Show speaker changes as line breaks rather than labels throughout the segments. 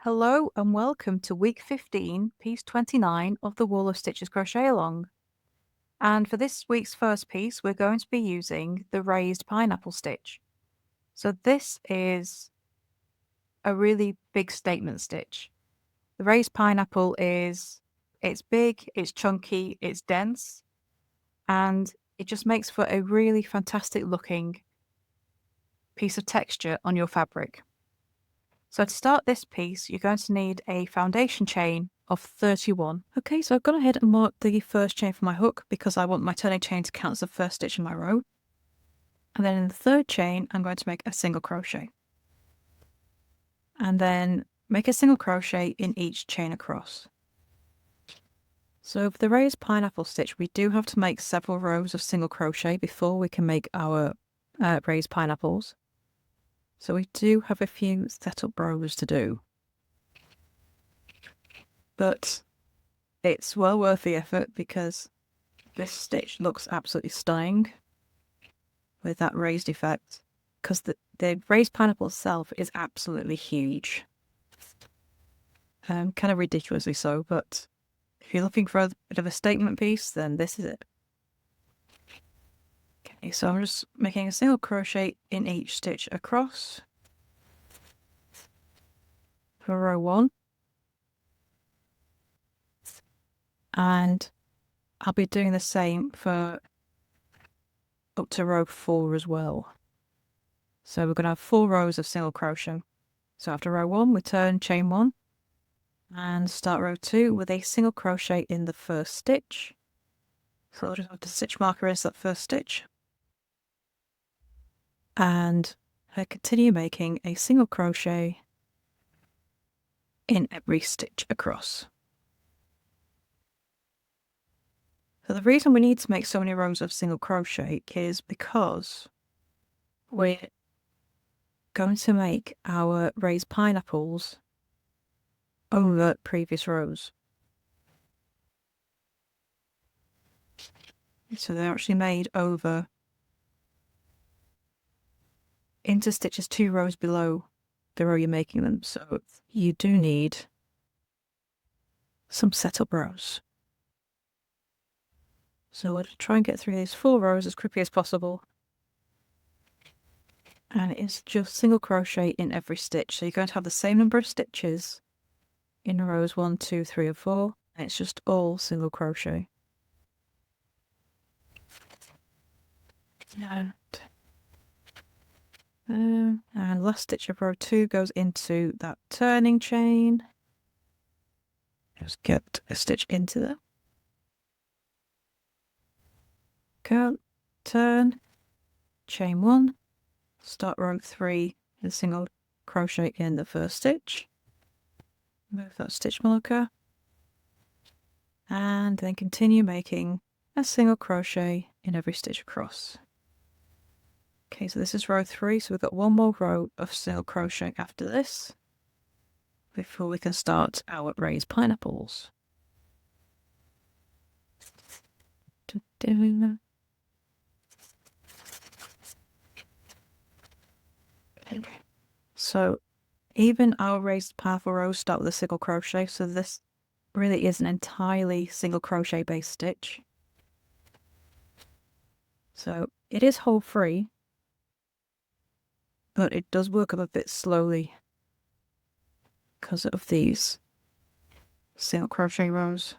Hello and welcome to week 15, piece 29 of the Wall of Stitches Crochet Along. And for this week's first piece, we're going to be using the raised pineapple stitch. So this is a really big statement stitch. The raised pineapple it's big, it's chunky, it's dense, and it just makes for a really fantastic looking piece of texture on your fabric. So to start this piece, you're going to need a foundation chain of 31. Okay, so I've gone ahead and marked the first chain for my hook because I want my turning chain to count as the first stitch in my row. And then in the third chain, I'm going to make a single crochet. And then make a single crochet in each chain across. So for the raised pineapple stitch, we do have to make several rows of single crochet before we can make our raised pineapples. So we do have a few setup rows to do. But it's well worth the effort because this stitch looks absolutely stunning with that raised effect. Because the raised pineapple itself is absolutely huge. Kind of ridiculously so, but if you're looking for a bit of a statement piece, then this is it. Okay, so I'm just making a single crochet in each stitch across for row 1. And I'll be doing the same for up to row 4 as well. So we're going to have 4 rows of single crochet. So after row 1, we turn chain 1 and start row 2 with a single crochet in the first stitch. So I'll just have to stitch marker into that first stitch. And I continue making a single crochet in every stitch across. So the reason we need to make so many rows of single crochet is because we're going to make our raised pineapples over previous rows. So they're actually made over into stitches 2 rows below the row you're making them. So you do need some setup rows. So we'll try and get through these 4 rows as quickly as possible. And it's just single crochet in every stitch. So you're going to have the same number of stitches in rows 1, 2, 3, and 4. And it's just all single crochet. And last stitch of row 2 goes into that turning chain. Just get a stitch into there. Go, turn, chain 1, start row 3 with a single crochet in the first stitch. Move that stitch marker. And then continue making a single crochet in every stitch across. Okay, so this is row 3, so we've got 1 more row of single crochet after this before we can start our raised pineapples. So even our raised pineapple rows start with a single crochet, so this really is an entirely single crochet based stitch. So it is hole free, but it does work up a bit slowly because of these single crochet rows.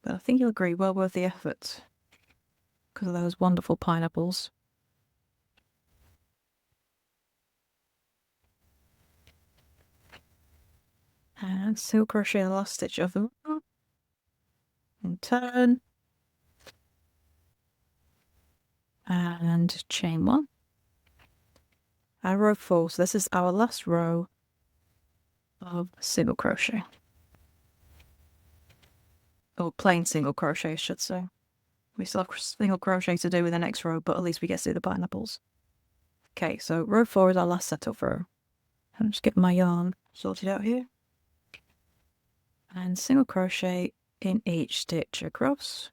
But I think you'll agree, well worth the effort because of those wonderful pineapples. And single crochet the last stitch of them and turn and chain 1 and row 4. So this is our last row of single crochet, or plain single crochet I should say. We still have single crochet to do with the next row, but at least we get to do the pineapples. Okay, so row 4 is our last setup row. I'm just getting my yarn sorted out here. And single crochet in each stitch across.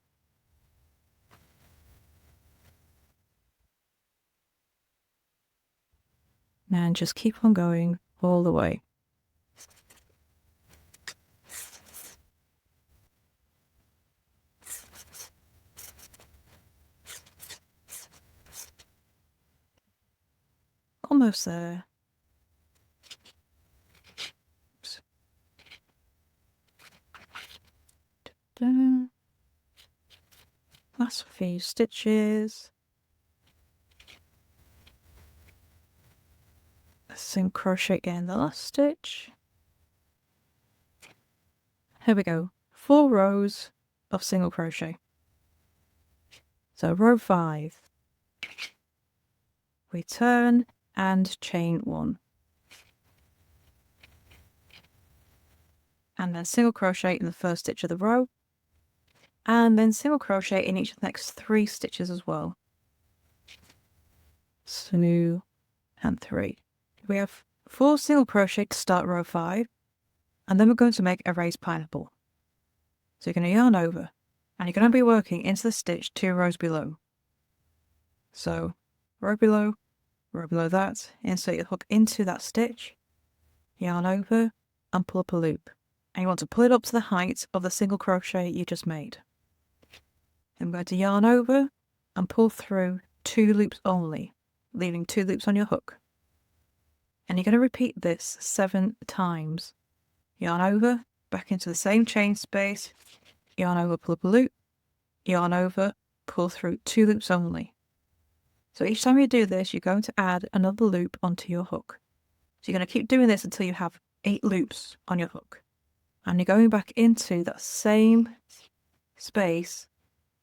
And just keep on going all the way. Almost there. Oops. Last few stitches. Single crochet in the last stitch. Here we go. 4 rows of single crochet. So row 5. We turn and chain 1. And then single crochet in the first stitch of the row. And then single crochet in each of the next 3 stitches as well. 2 and 3. We have 4 single crochet to start row 5, and then we're going to make a raised pineapple. So you're going to yarn over, and you're going to be working into the stitch 2 rows below. So row below that, insert your hook into that stitch, yarn over, and pull up a loop. And you want to pull it up to the height of the single crochet you just made. I'm going to yarn over and pull through 2 loops only, leaving 2 loops on your hook. And you're going to repeat this 7 times. Yarn over, back into the same chain space, yarn over, pull up a loop, yarn over, pull through 2 loops only. So each time you do this, you're going to add another loop onto your hook. So you're going to keep doing this until you have 8 loops on your hook. And you're going back into that same space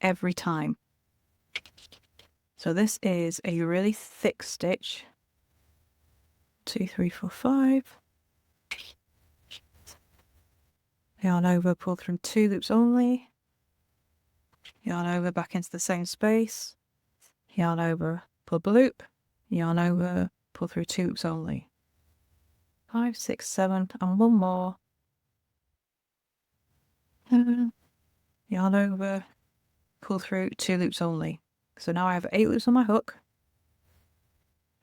every time. So this is a really thick stitch. 2, 3, 4, 5. Yarn over, pull through 2 loops only. Yarn over, back into the same space. Yarn over, pull up a loop. Yarn over, pull through 2 loops only. 5, 6, 7, and 1 more. Yarn over, pull through 2 loops only. So now I have 8 loops on my hook.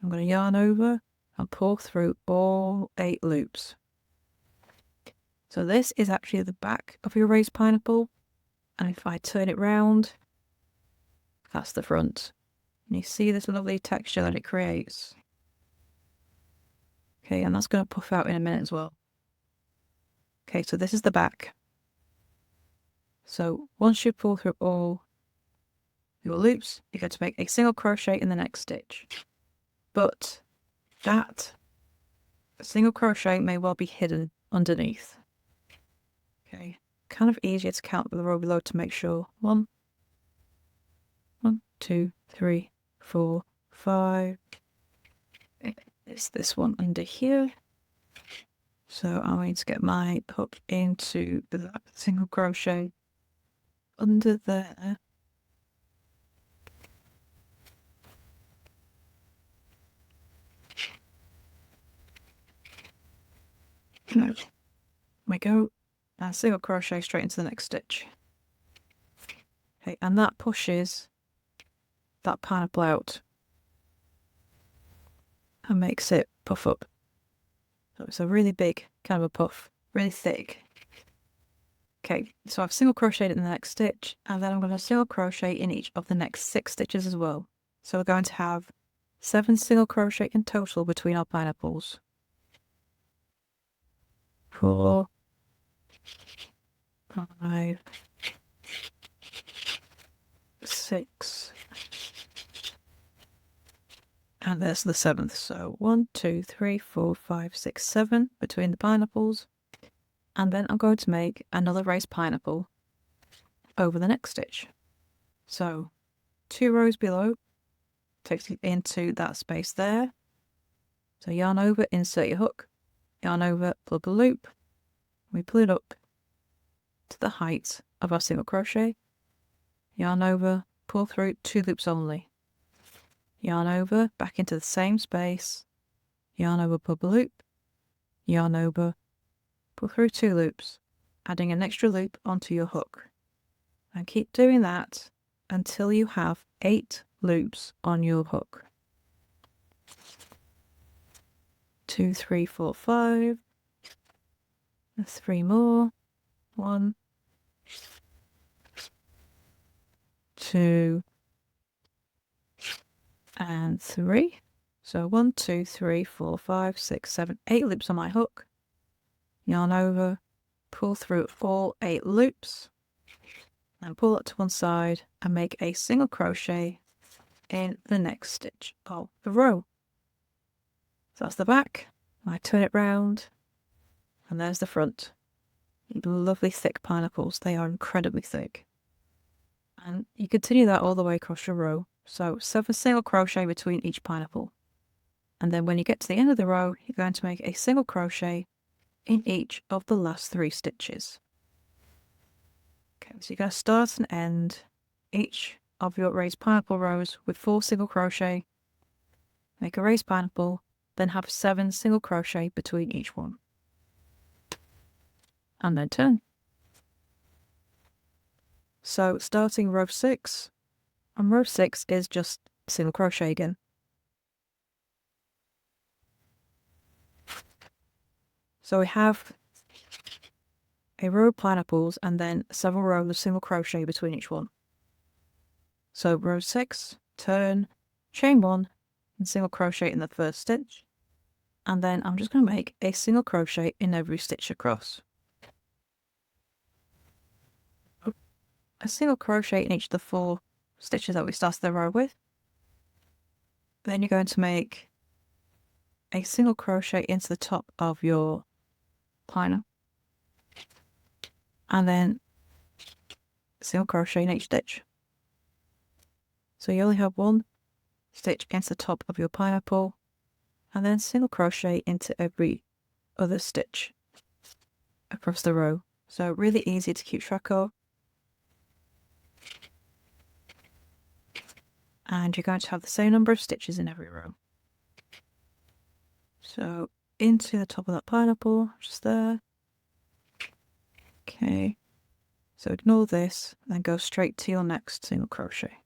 I'm going to yarn over and pull through all 8 loops. So this is actually the back of your raised pineapple, and if I turn it round, that's the front. And you see this lovely texture that it creates. Okay, and that's going to puff out in a minute as well. Okay, so this is the back. So once you pull through all your loops, you're going to make a single crochet in the next stitch. But that single crochet may well be hidden underneath. Okay, kind of easier to count with the row below to make sure. 1, 2, 3, 4, 5. It's this one under here. So I'm going to get my hook into the single crochet under there. There we go. And single crochet straight into the next stitch. Okay, and that pushes that pineapple out and makes it puff up. So it's a really big kind of a puff, really thick. Okay, so I've single crocheted in the next stitch, and then I'm going to single crochet in each of the next 6 stitches as well. So we're going to have 7 single crochet in total between our pineapples. 4, 5, 6, and there's the 7th. So 1, 2, 3, 4, 5, 6, 7 between the pineapples, and then I'm going to make another raised pineapple over the next stitch. So 2 rows below takes you into that space there. So yarn over, insert your hook, yarn over, pull up a loop, we pull it up to the height of our single crochet, yarn over, pull through 2 loops only, yarn over, back into the same space, yarn over, pull up a loop, yarn over, pull through 2 loops, adding an extra loop onto your hook, and keep doing that until you have 8 loops on your hook. 2, 3, 4, 5. 3 more. 1, 2, and 3. So 1, 2, 3, 4, 5, 6, 7, 8 loops on my hook. Yarn over, pull through all 8 loops, and pull it to one side and make a single crochet in the next stitch of the row. So that's the back. I turn it round, and there's the front. Lovely thick pineapples. They are incredibly thick. And you continue that all the way across your row. So 7 single crochet between each pineapple. And then when you get to the end of the row, you're going to make a single crochet in each of the last 3 stitches. Okay, so you're going to start and end each of your raised pineapple rows with 4 single crochet, make a raised pineapple, then have 7 single crochet between each one. And then turn. So starting row 6, and row 6 is just single crochet again. So we have a row of pineapples and then several rows of single crochet between each one. So row 6, turn, chain 1, and single crochet in the first stitch. And then I'm just going to make a single crochet in every stitch across. A single crochet in each of the 4 stitches that we started the row with. Then you're going to make a single crochet into the top of your pineapple, and then single crochet in each stitch. So you only have 1 stitch into the top of your pineapple, and then single crochet into every other stitch across the row. So really easy to keep track of. And you're going to have the same number of stitches in every row. So into the top of that pineapple, just there. Okay, so ignore this and go straight to your next single crochet.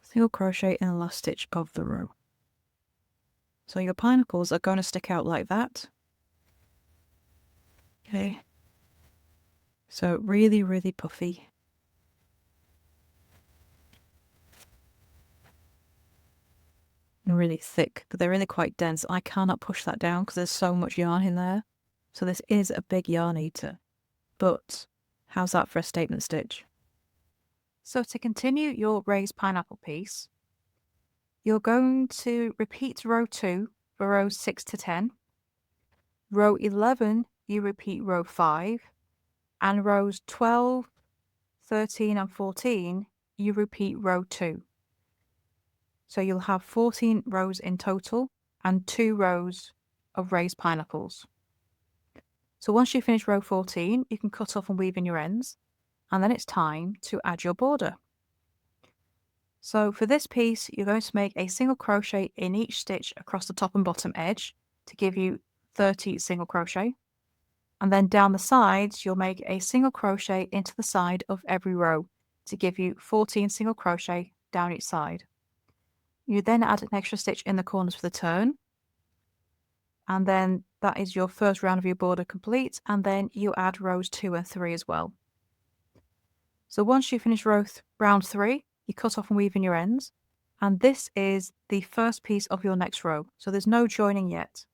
Single crochet in the last stitch of the row. So your pineapples are going to stick out like that. Okay, so really, really puffy. And really thick, but they're really quite dense. I cannot push that down because there's so much yarn in there. So this is a big yarn eater. But how's that for a statement stitch? So to continue your raised pineapple piece, you're going to repeat row 2 for rows 6 to 10. Row 11, you repeat row 5. And rows 12, 13 and 14, you repeat row 2. So you'll have 14 rows in total and 2 rows of raised pineapples. So once you finish row 14, you can cut off and weave in your ends, and then it's time to add your border. So for this piece, you're going to make a single crochet in each stitch across the top and bottom edge to give you 30 single crochet. And then down the sides, you'll make a single crochet into the side of every row to give you 14 single crochet down each side. You then add an extra stitch in the corners for the turn. And then that is your first round of your border complete, and then you add rows 2 and 3 as well. So once you finish round 3, you cut off and weave in your ends, and this is the first piece of your next row, so there's no joining yet.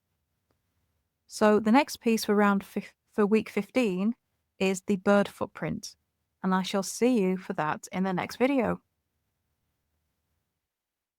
So the next piece for week 15 is the bird footprint, and I shall see you for that in the next video.